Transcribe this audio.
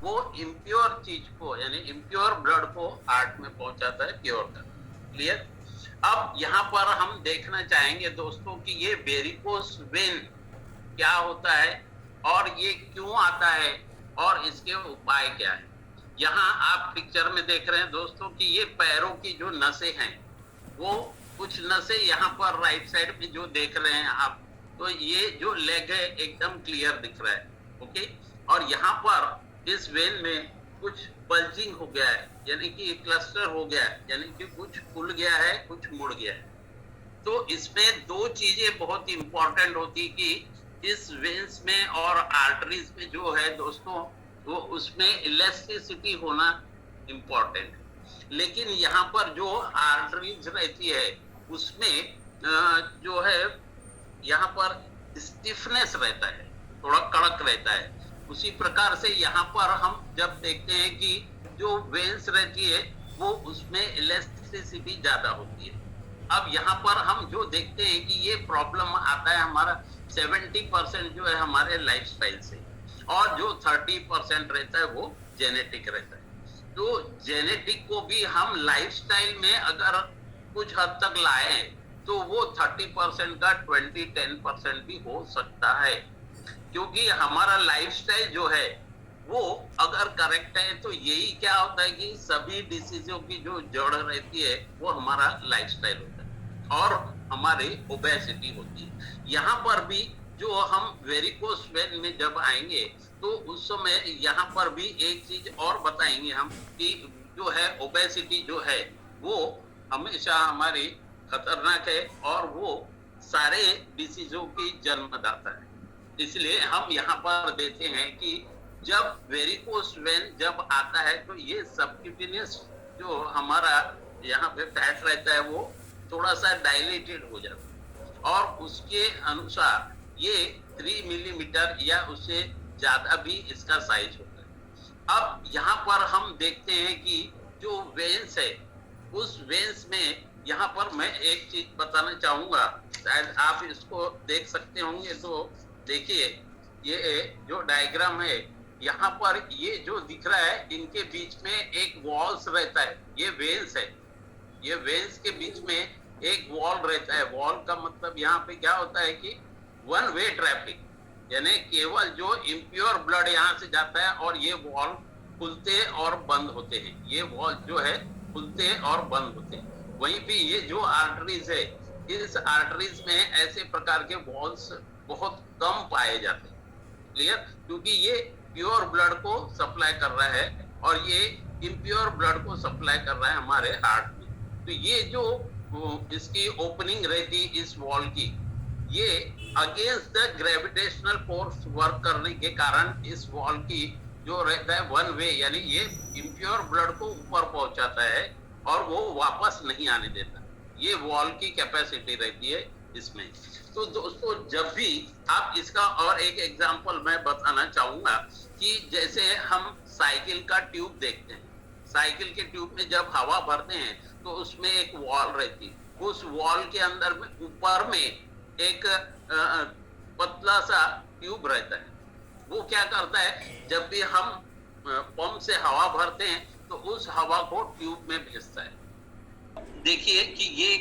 वो इम्प्योर चीज को यानी इम्प्योर ब्लड को हार्ट में पहुंचाता है प्योर कर। क्लियर। अब यहाँ पर हम देखना चाहेंगे दोस्तों कि ये वेरिकोस वेन क्या होता है और ये क्यों आता है और इसके उपाय क्या है। यहाँ आप पिक्चर में देख रहे हैं दोस्तों कि ये पैरों की जो नसें हैं वो कुछ नसें यहाँ पर राइट साइड में जो देख रहे हैं आप, तो ये जो लेग है एकदम क्लियर दिख रहा है। ओके। और यहाँ पर इस वेन में कुछ बल्जिंग हो गया है यानी कि क्लस्टर हो गया है यानी कि कुछ खुल गया है कुछ मुड़ गया है। तो इसमें दो चीजें बहुत इंपॉर्टेंट होती कि इस वेन्स में और आर्टरीज में जो है दोस्तों वो उसमें इलास्टिसिटी होना इंपॉर्टेंट है। लेकिन यहाँ पर जो आर्टरीज रहती है उसमें जो है यहाँ पर स्टिफनेस रहता है, थोड़ा कड़क रहता है। उसी प्रकार से यहाँ पर हम जब देखते हैं कि जो वेन्स रहती है वो उसमें इलास्टिसिटी ज्यादा होती है। अब यहाँ पर हम जो देखते हैं कि ये प्रॉब्लम आता है हमारा 70% जो है हमारे लाइफस्टाइल से और जो 30% रहता है वो जेनेटिक रहता है। तो जेनेटिक को भी हम लाइफस्टाइल में अगर कुछ हद तक लाए तो वो 30% का 10% भी हो सकता है, क्योंकि हमारा लाइफस्टाइल जो है वो अगर करेक्ट है तो यही क्या होता है कि सभी डिसीजों की जो जड़ रहती है वो हमारा लाइफस्टाइल होता है और हमारी ओबेसिटी होती है। यहाँ पर भी जो हम वेरिकोस वेन में जब आएंगे तो उस समय यहाँ पर भी एक चीज और बताएंगे हम कि जो है ओबेसिटी जो है वो हमेशा हमारी खतरनाक है और वो सारे डिसीजों की जन्मदाता है। इसलिए हम यहाँ पर देते हैं कि जब वेरिकोस वेन जब आता है तो ये सबक्यूटेनियस जो हमारा यहाँ पे फैट रहता है वो थोड़ा सा डायलेटेड हो जाता है और उसके अनुसार ये 3 मिलीमीटर या उससे ज्यादा भी इसका साइज होता है। अब यहाँ पर हम देखते हैं कि जो वेन्स है उस वेन्स में यहाँ पर मैं एक चीज बताना चाहूंगा, शायद आप इसको देख सकते होंगे। तो देखिए ये जो डायग्राम है यहाँ पर ये जो दिख रहा है इनके बीच में एक वॉल्स रहता है, ये वेन्स है। ये वेन्स के बीच में एक वॉल रहता है। वॉल का मतलब यहाँ पे क्या होता है कि वन वे ट्रैफिक, यानी केवल जो इम्प्योर ब्लड यहाँ से जाता है और ये वॉल खुलते और बंद होते हैं। ये वॉल जो है खुलते और बंद होते हैं। वहीं पे ये जो आर्टरीज है इस आर्टरीज में ऐसे प्रकार के वॉल्स बहुत कम पाए जाते हैं। क्लियर। क्योंकि ये प्योर ब्लड को सप्लाई कर रहा है और ये इम्प्योर ब्लड को सप्लाई कर रहा है हमारे हार्ट में। तो ये जो इसकी ओपनिंग रहती इस वॉल की, ये against the gravitational force work करने के कारण इस वॉल की जो रहता है वन वे, यानी ये इम्प्योर ब्लड को ऊपर पहुंचाता है और वो वापस नहीं आने देता। ये वॉल की कैपेसिटी रहती है इसमें। तो दोस्तों जब भी आप इसका और एक एग्जांपल मैं बताना चाहूंगा कि जैसे हम साइकिल का ट्यूब देखते हैं, साइकिल के ट्यूब में जब हवा भरते हैं तो उसमें एक वॉल रहती है। उस वॉल के अंदर में ऊपर में एक पतला सा ट्यूब रहता है। वो क्या करता है, जब भी हम पंप से हवा भरते हैं तो उस हवा को ट्यूब में भेजता है। देखिए कि ये